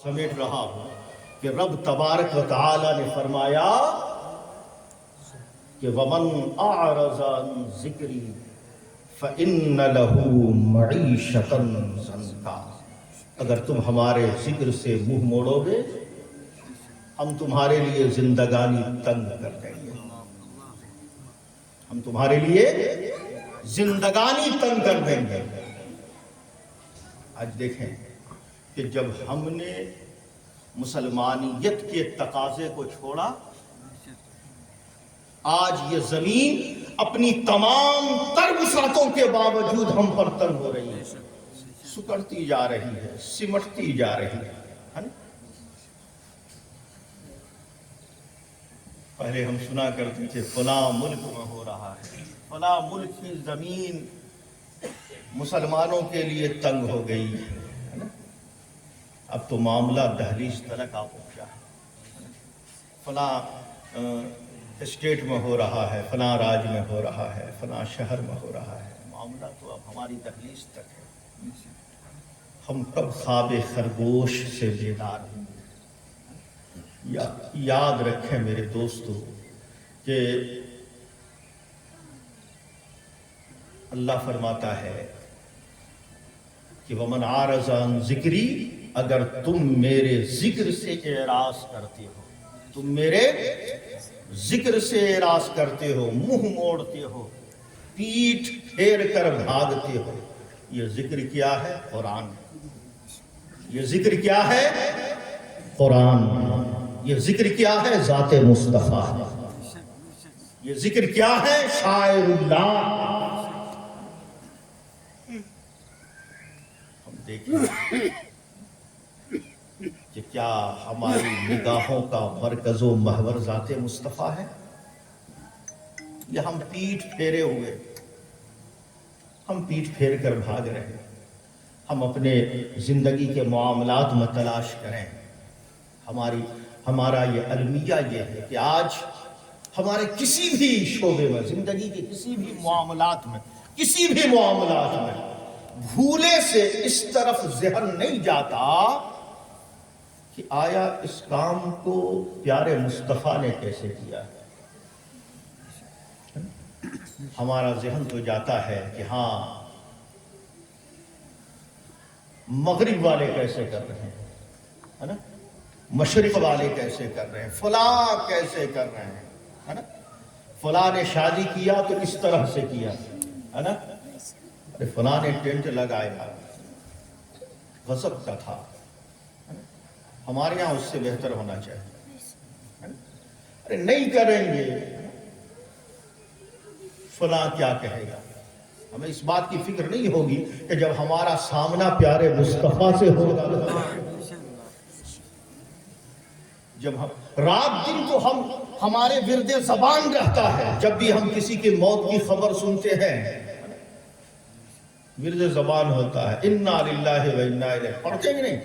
سمیٹ رہا ہوں کہ رب تبارک و تعالی نے فرمایا کہ وَمَنْ أَعْرَضَ عَنْ ذِكْرِي فَإِنَّ لَهُ مَعِيشَةً ضَنْكًا۔ اگر تم ہمارے ذکر سے منہ موڑو گے ہم تمہارے لیے زندگانی تنگ کر دیں گے، ہم تمہارے لیے زندگانی تنگ کر دیں گے۔ آج دیکھیں کہ جب ہم نے مسلمانیت کے تقاضے کو چھوڑا، آج یہ زمین اپنی تمام تر وسعتوں کے باوجود ہم پر تنگ ہو رہی ہے، سکڑتی جا رہی ہے، سمٹتی جا رہی ہے نا؟ پہلے ہم سنا کرتے تھے فلاں ملک میں ہو رہا ہے، فلاں ملک کی زمین مسلمانوں کے لیے تنگ ہو گئی ہے نا؟ اب تو معاملہ دہلیز تلک آ پہنچا ہے، فلاں اسٹیٹ میں ہو رہا ہے، فلاں راج میں ہو رہا ہے، فلاں شہر میں ہو رہا ہے، معاملہ تو اب ہماری دہلیز تک ہے۔ ہم کب خواب خرگوش سے بیدار ہوں گے؟ یاد رکھیں میرے دوستو کہ اللہ فرماتا ہے کہ وَمَنْ أَعْرَضَ عَنْ ذِكْرِي، اگر تم میرے ذکر سے اعراض کرتے ہو، تم میرے ذکر سے اعراض کرتے ہو، منہ موڑتے ہو، پیٹھ پھیر کر بھاگتے ہو، یہ ذکر کیا ہے؟ قرآن۔ یہ ذکر کیا ہے؟ قرآن۔ یہ ذکر کیا ہے؟ ذات مصطفیٰ۔ یہ ذکر کیا ہے؟ شاعر اللہ۔ ہم دیکھیں کہ کیا ہماری نگاہوں کا مرکز و محور ذات مصطفیٰ ہے، یا ہم پیٹھ پھیرے ہوئے، ہم پیٹھ پھیر کر بھاگ رہے ہیں؟ ہم اپنے زندگی کے معاملات میں تلاش کریں۔ ہمارا یہ المیہ یہ ہے کہ آج ہمارے کسی بھی شعبے میں، زندگی کے کسی بھی معاملات میں بھولے سے اس طرف ذہن نہیں جاتا کہ آیا اس کام کو پیارے مصطفیٰ نے کیسے کیا ہے؟ ہمارا ذہن تو جاتا ہے کہ ہاں مغرب والے کیسے کر رہے ہیں، ہے نا؟ مشرق والے کیسے کر رہے ہیں، فلاں کیسے کر رہے ہیں، ہے نا؟ فلاں نے شادی کیا تو اس طرح سے کیا، ہے نا؟ ارے فلاں نے ٹینٹ لگایا، غضب کا تھا، ہمارے یہاں اس سے بہتر ہونا چاہیے، ارے نہیں کریں گے، فلاں کیا کہے گا؟ ہمیں اس بات کی فکر نہیں ہوگی کہ جب ہمارا سامنا پیارے مصطفیٰ سے ہوگا، جب ہم رات دن تو ہمارے ورد زبان رہتا ہے، جب بھی ہم کسی کی موت کی خبر سنتے ہیں ورد زبان ہوتا ہے انا للہ و انا الیہ، پڑھتے ہی نہیں؟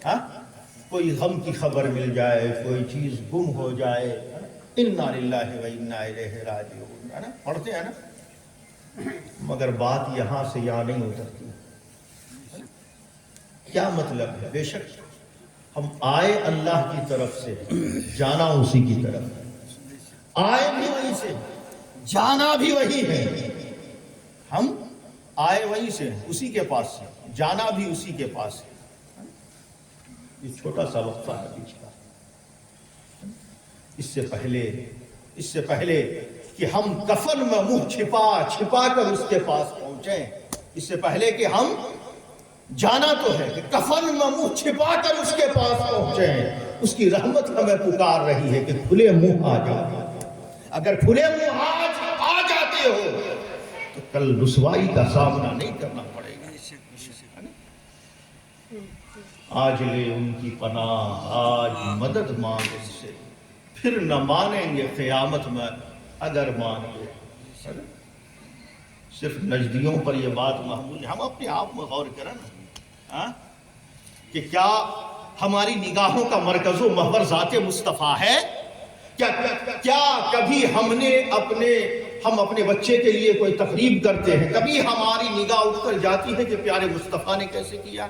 ہاں، کوئی غم کی خبر مل جائے، کوئی چیز گم ہو جائے، انا للہ و انا الیہ راجعون، ہے نا؟ پڑھتے ہیں نا؟ مگر بات یہاں سے یہاں نہیں اترتی۔ کیا مطلب ہے؟ بے شک ہم آئے اللہ کی طرف سے، جانا اسی کی طرف ہے، آئے بھی وہی سے، جانا بھی وہی ہے۔ ہم آئے وہی سے، اسی کے پاس سے، جانا بھی اسی کے پاس ہے۔ یہ چھوٹا سا وقفہ ہے بیچ کا۔ اس سے پہلے کہ ہم کفن میں منہ چھپا کر اس کے پاس پہنچیں، اس سے پہلے کہ ہم جانا تو ہے کہ کفن میں منہ چھپا کر اس کے پاس پہنچیں، اس کی رحمت ہمیں پکار رہی ہے کہ کھلے منہ آ جاؤ۔ اگر کھلے منہ آج آ جاتے ہو تو کل رسوائی کا سامنا نہیں کرنا پڑے گا۔ آج لے ان کی پناہ، آج مدد مانگ ان سے، پھر نہ مانیں گے قیامت میں اگر مان گے۔ صرف نجدیوں پر یہ بات محمول ہے، ہم اپنے آپ میں غور کریں نا، کہ کیا ہماری نگاہوں کا مرکز و محور ذات مصطفیٰ ہے؟ کیا کبھی ہم اپنے بچے کے لیے کوئی تقریب کرتے ہیں، کبھی ہماری نگاہ اٹھ کر جاتی ہے کہ پیارے مصطفیٰ نے کیسے کیا؟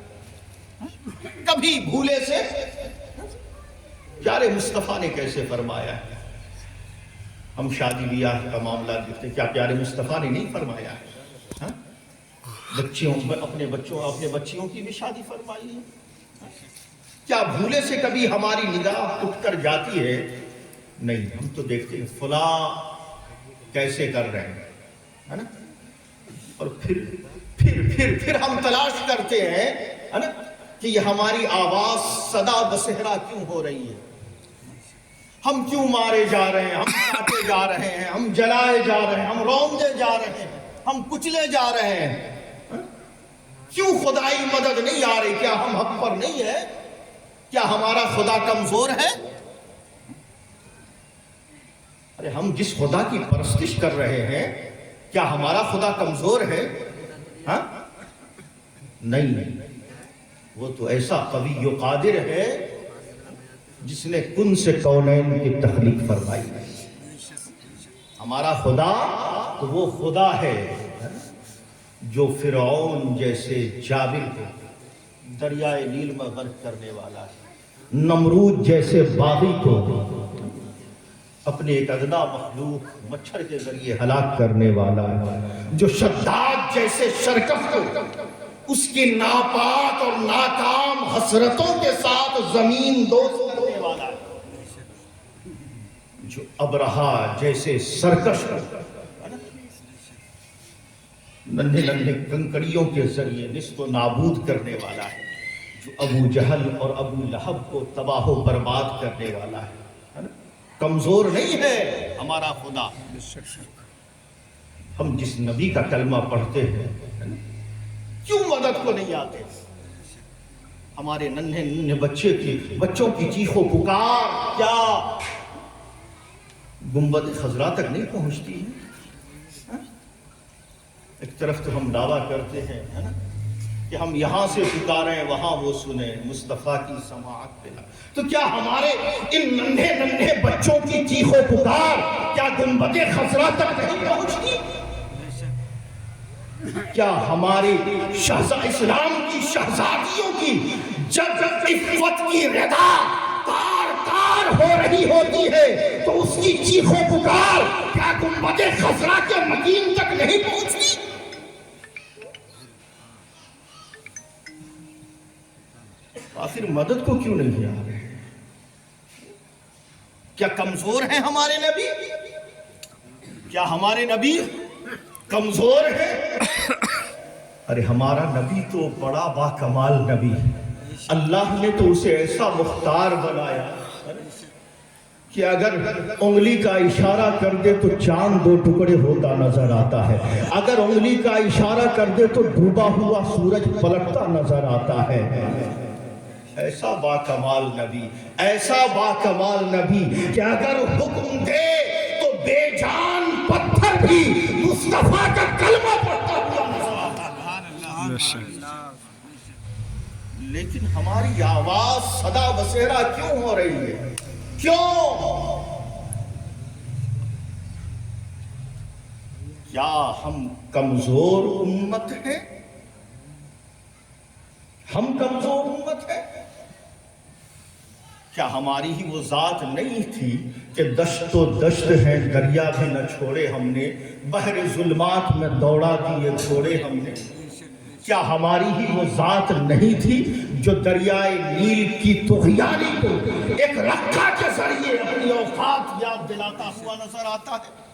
کبھی بھولے سے پیارے مصطفیٰ نے کیسے فرمایا ہے؟ ہم شادی بیاہ کا معاملہ دیکھتے، کیا پیارے مصطفیٰ نے نہیں فرمایا ہے؟ ہاں؟ اپنے بچیوں کی بھی شادی فرمائی ہے۔ کیا بھولے سے کبھی ہماری نگاہ اٹھ کر جاتی ہے؟ نہیں، ہم تو دیکھتے ہیں فلاں کیسے کر رہے ہیں، ہے نا؟ اور پھر ہم تلاش کرتے ہیں، ہے نا، کہ یہ ہماری آواز صدا بصہرا کیوں ہو رہی ہے؟ ہم کیوں مارے جا رہے ہیں، ہم کاٹے جا رہے ہیں، ہم جلائے جا رہے ہیں، ہم روندے جا رہے ہیں، ہم کچلے جا رہے ہیں؟ کیوں خدائی مدد نہیں آ رہی؟ کیا ہم حق پر نہیں ہے؟ کیا ہمارا خدا کمزور ہے؟ ارے ہم جس خدا کی پرستش کر رہے ہیں، کیا ہمارا خدا کمزور ہے؟ ہاں؟ نہیں، وہ تو ایسا قوی و قادر ہے جس نے کن سے کونین کی تخلیق فرمائی۔ ہمارا خدا تو وہ خدا ہے جو فرعون جیسے جابر کو دریائے نیل میں غرق کرنے والا ہے، نمرود جیسے باغی کو اپنے ایک ادنا مخلوق مچھر کے ذریعے ہلاک کرنے والا ہے، جو شداد جیسے شرکف کو اس کی ناپاک اور ناکام حسرتوں کے ساتھ زمین دوز کرنے والا ہے، جو ابرہا جیسے سرکش ننھے ننھے کنکڑیوں کے ذریعے نست و نابود کرنے والا ہے، جو ابو جہل اور ابو لہب کو تباہ و برباد کرنے والا ہے۔ کمزور نہیں ہے ہمارا خدا۔ ہم جس نبی کا کلمہ پڑھتے ہیں، کیوں مدد کو نہیں آتے؟ ہمارے ننھے ننھے بچوں کی چیخ و پکار کیا گنبد خضرا تک نہیں پہنچتی ہے؟ ایک طرف تو ہم دعویٰ کرتے ہیں کہ ہم یہاں سے پکاریں وہاں وہ سنیں، مصطفیٰ کی سماعت پہ، تو کیا ہمارے ان ننھے ننھے بچوں کی چیخ و پکار کیا گنبد خضرا تک نہیں پہنچتی؟ کیا ہماری اسلام کی شہزادیوں کی جب عفت کی ردا تار تار ہو رہی ہوتی ہے تو اس کی چیخ و پکار کیا گنبد خضرا کے مکین تک نہیں پہنچتی؟ آخر مدد کو کیوں نہیں آ رہے؟ کیا کمزور ہیں ہمارے نبی؟ کیا ہمارے نبی کمزور ہے؟ ارے ہمارا نبی تو بڑا با کمال نبی ہے۔ اللہ نے تو اسے ایسا مختار بنایا کہ اگر انگلی کا اشارہ کر دے تو چاند دو ٹکڑے ہوتا نظر آتا ہے، اگر انگلی کا اشارہ کر دے تو ڈوبا ہوا سورج پلٹتا نظر آتا ہے۔ ایسا با کمال نبی، ایسا با کمال نبی کہ اگر حکم دے تو بے جان پتھر بھی مصطفیٰ کا کلمہ پڑھتا ہوا نظر آتا ہے۔ لیکن ہماری آواز صدا بصیرہ کیوں ہو رہی ہے؟ کیوں؟ کیا ہم کمزور امت ہیں؟ ہم کمزور امت ہیں؟ کیا ہماری ہی وہ ذات نہیں تھی کہ دشت و دشت ہے دریا بھی نہ چھوڑے ہم نے، بحر ظلمات میں دوڑا دیے گھوڑے ہم نے؟ کیا ہماری ہی وہ ذات نہیں تھی جو دریائے نیل کی طغیانی کو ایک رکھا کے ذریعے اپنی اوقات یاد دلاتا ہوا نظر آتا ہے؟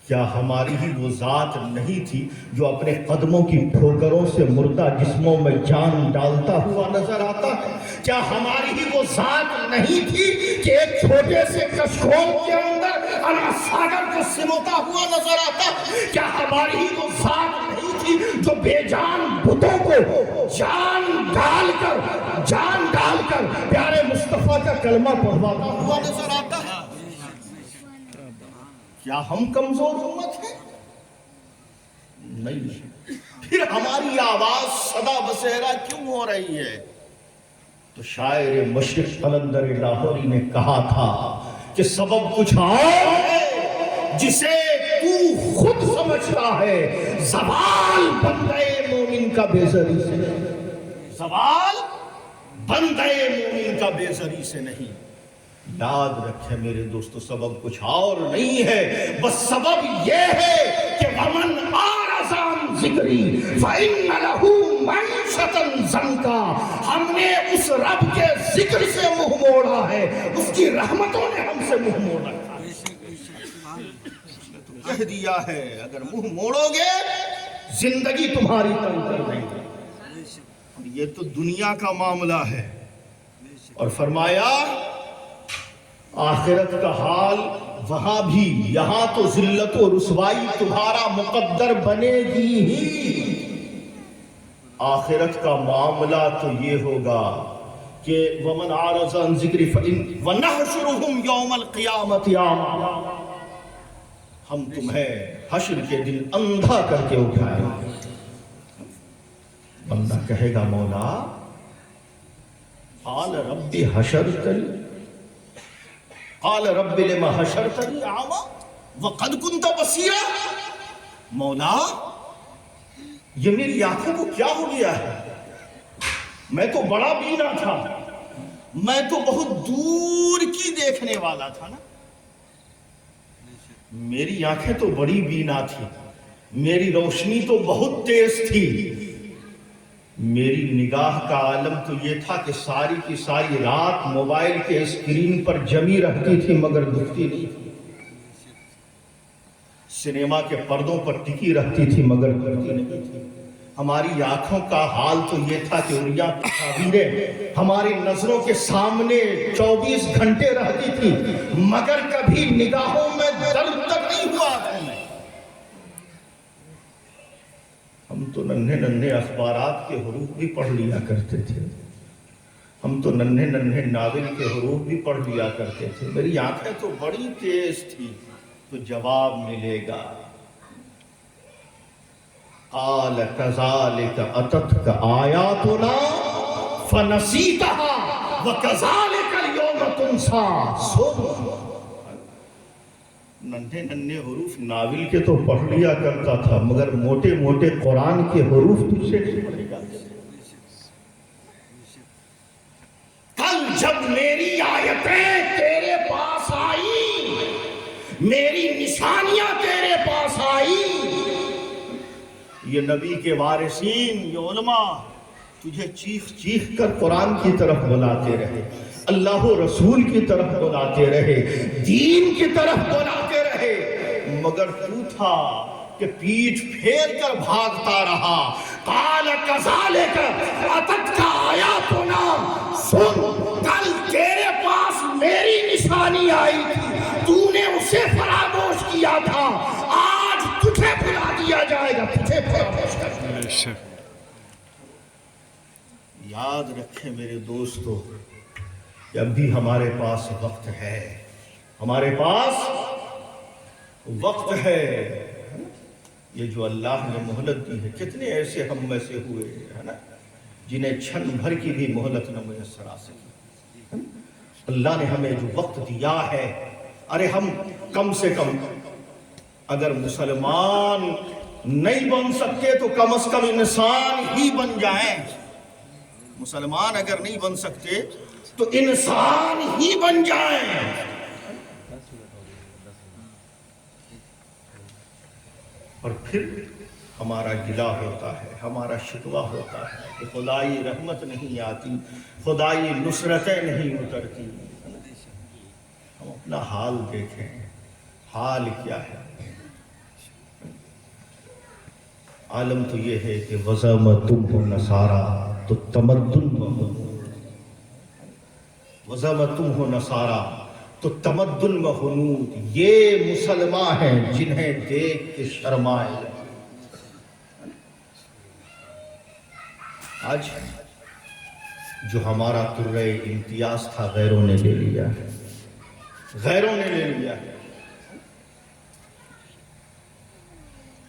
کیا ہماری ہی وہ ذات نہیں تھی جو اپنے قدموں کی ٹھوکروں سے مردہ جسموں میں جان ڈالتا ہوا نظر آتا ہے؟ کیا ہماری ہی وہ ذات نہیں تھی کہ ایک چھوٹے سے کشکول کے اندر انا ساگر کو سموتا ہوا نظر آتا ہے؟ کیا ہماری ہی وہ ذات نہیں تھی جو بے جان بتوں کو جان ڈال کر پیارے مصطفیٰ کا کلمہ پڑھواتا ہوا نظر آتا ہے؟ کیا ہم کمزور امت ہیں؟ نہیں۔ پھر ہماری آواز صدا بصیرہ کیوں ہو رہی ہے؟ تو شاعر مشرق قلندر لاہوری نے کہا تھا کہ سبب کچھ اور ہے جسے تو خود سمجھتا ہے، زوال بندے مومن کا بے زری سے، زوال بندے مومن کا بے زری سے نہیں. یاد رکھے میرے دوستو سبب کچھ اور نہیں ہے، بس سبب یہ ہے کہ ومن اعرض عن ذکری فإن له معیشة ضنکا. ہم نے اس رب کے ذکر سے منہ موڑا ہے، اس کی رحمتوں نے ہم سے منہ موڑ رکھا ہے. کہہ دیا ہے اگر منہ موڑو گے زندگی تمہاری تنگ کر دیں گے. یہ تو دنیا کا معاملہ ہے. اور فرمایا آخرت کا حال وہاں بھی، یہاں تو ذلت و رسوائی تمہارا مقدر بنے گی ہی. آخرت کا معاملہ تو یہ ہوگا کہ وَمَنْ أَعْرَضَ عَنْ ذِكْرِي وَنَحْشُرُهُمْ يَوْمَ الْقِيَامَةِ أَعْمَىٰ. ہم تمہیں حشر کے دن اندھا کر کے اٹھائیں گے. بندہ کہے گا مولا قال رب حشرتنی قال رب لما حشرتنی اعمیٰ وقد كنت بصیرا. مولا یہ میری آنکھوں کو کیا ہو گیا ہے؟ میں تو بڑا بینا تھا، میں تو بہت دور کی دیکھنے والا تھا نا. میری آنکھیں تو بڑی بینا تھی، میری روشنی تو بہت تیز تھی. میری نگاہ کا عالم تو یہ تھا کہ ساری کی ساری رات موبائل کے اسکرین پر جمی رہتی تھی مگر دکھتی نہیں تھی. سنیما کے پردوں پر ٹکی رہتی تھی مگر دکھتی نہیں تھی. ہماری آنکھوں کا حال تو یہ تھا کہ اوریا تصاویریں ہماری نظروں کے سامنے 24 گھنٹے رہتی تھی مگر کبھی نگاہوں میں درد تک نہیں ہوا. ہم تو ننھے ننھے اخبارات کے حروف بھی پڑھ لیا کرتے تھے، ہم تو ننھے ننھے ناول کے حروف بھی پڑھ لیا کرتے تھے. میری آنکھیں تو بڑی تیز تھی. تو جواب ملے گا قال كذلك اتتك آیاتنا فنسیتها وكذلك اليوم تنسى. ننھے ننھے حروف ناول کے تو پڑھ لیا کرتا تھا مگر موٹے موٹے قرآن کے حروف تجھ سے نہیں پڑھے جاتے. کل جب میری آیتیں تیرے پاس آئی، میری نشانیاں تیرے پاس آئی، یہ نبی کے وارثین، یہ علماء تجھے چیخ چیخ کر قرآن کی طرف بلاتے رہے، اللہ و رسول کی طرف بلاتے رہے، دین کی طرف بلاتے رہے، مگر تو تھا کہ پیٹھ پھیر کر بھاگتا رہا. قال كذلك اتتك آیاتنا. سن کل تیرے پاس میری نشانی آئی تھی، تو نے اسے فراموش کیا تھا، آج تجھے بلا دیا جائے گا، تجھے فراموش کر دیا جائے گا. یاد رکھیں میرے دوستو کہ اب بھی ہمارے پاس وقت ہے، ہمارے پاس وقت ہے. یہ جو اللہ نے مہلت دی ہے، کتنے ایسے ہم میں سے ہوئے ہیں نا جنہیں چھن بھر کی بھی مہلت نہ میسر آ سکی. اللہ نے ہمیں جو وقت دیا ہے، ارے ہم کم سے کم اگر مسلمان نہیں بن سکتے تو کم از کم انسان ہی بن جائیں. مسلمان اگر نہیں بن سکتے تو انسان ہی بن جائیں. اور پھر ہمارا گلہ ہوتا ہے، ہمارا شکوہ ہوتا ہے کہ خدائی رحمت نہیں آتی، خدائی نصرتیں نہیں اترتی. ہم اپنا حال دیکھیں، حال کیا ہے. عالم تو یہ ہے کہ وضع میں تم ہو نصارا تو تمدن میں ہو، وضع میں تم ہو نصارا تو تمدن میں ہنود. یہ مسلمان ہیں جنہیں دیکھ کے شرمائے. آج جو ہمارا ترے امتیاز تھا غیروں نے لے لیا ہے، غیروں نے لے لیا ہے.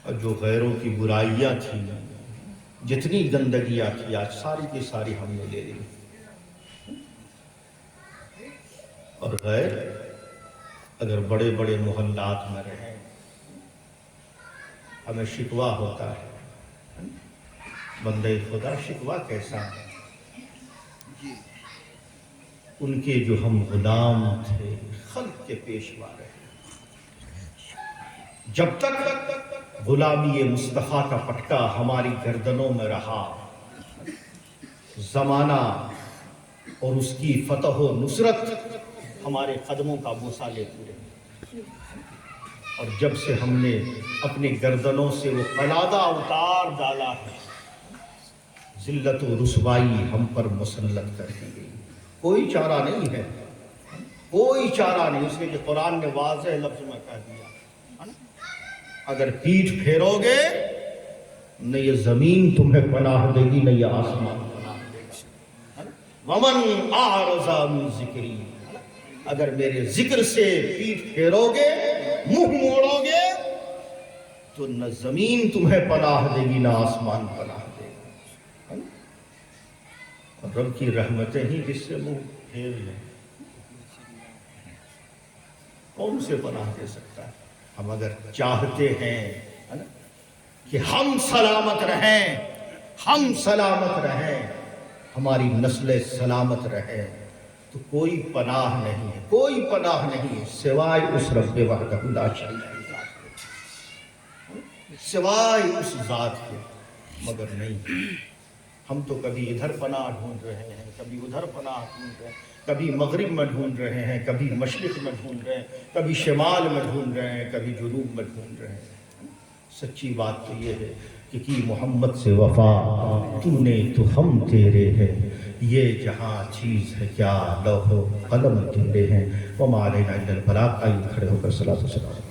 اور جو غیروں کی برائیاں تھیں، جتنی گندگیاں تھی، آج ساری کی ساری ہم نے لے لی. اور غیر اگر بڑے بڑے محلات میں رہیں، ہمیں شکوہ ہوتا ہے. بندے خدا شکوہ کیسا ہے؟ ان کے جو ہم غلام تھے، خلق کے پیشوا رہے، جب تک غلامی مصطفیٰ کا پٹکا ہماری گردنوں میں رہا، زمانہ اور اس کی فتح و نصرت ہمارے قدموں کا بوسہ لیتے رہے، اور جب سے ہم نے اپنے گردنوں سے وہ قلادہ اتار ڈالا ہے، ذلت و رسوائی ہم پر مسلط کر دی گئی۔ کوئی چارہ نہیں ہے، کوئی چارہ نہیں، اس لیے کہ قرآن نے واضح لفظ میں کہہ دیا، اگر پیٹھ پھیرو گے نہ یہ زمین تمہیں پناہ دے گی نہ یہ آسمان پناہ دے گا۔ ومن اعرض عن ذکری، اگر میرے ذکر سے پیٹھ پھیرو گے، منہ موڑو گے، تو نہ زمین تمہیں پناہ دے گی نہ آسمان پناہ دے گا۔ اور رب کی رحمتیں ہی جس سے منہ پھیر لیں، کون سے پناہ دے سکتا ہے؟ ہم اگر چاہتے ہیں کہ ہم سلامت رہیں، ہم سلامت رہیں، ہماری نسلیں سلامت رہیں، تو کوئی پناہ نہیں ہے، کوئی پناہ نہیں ہے سوائے اس رب وحدہ لا شریک کے، سوائے اس ذات کے، مگر نہیں۔ ہم تو کبھی ادھر پناہ ڈھونڈ رہے ہیں، کبھی ادھر پناہ ڈھونڈ رہے ہیں، کبھی مغرب میں ڈھونڈ رہے ہیں، کبھی مشرق میں ڈھونڈ رہے ہیں، کبھی شمال میں ڈھونڈ رہے ہیں، کبھی جنوب میں ڈھونڈ رہے ہیں۔ سچی بات تو یہ ہے کہ کی محمد سے وفا تو نے تو ہم تیرے ہیں، یہ جہاں چیز ہے کیا لوح و قلم تیرے ہیں، وما علینا الا البلاغ۔ آئیے کھڑے ہو کر صلاۃ و سلام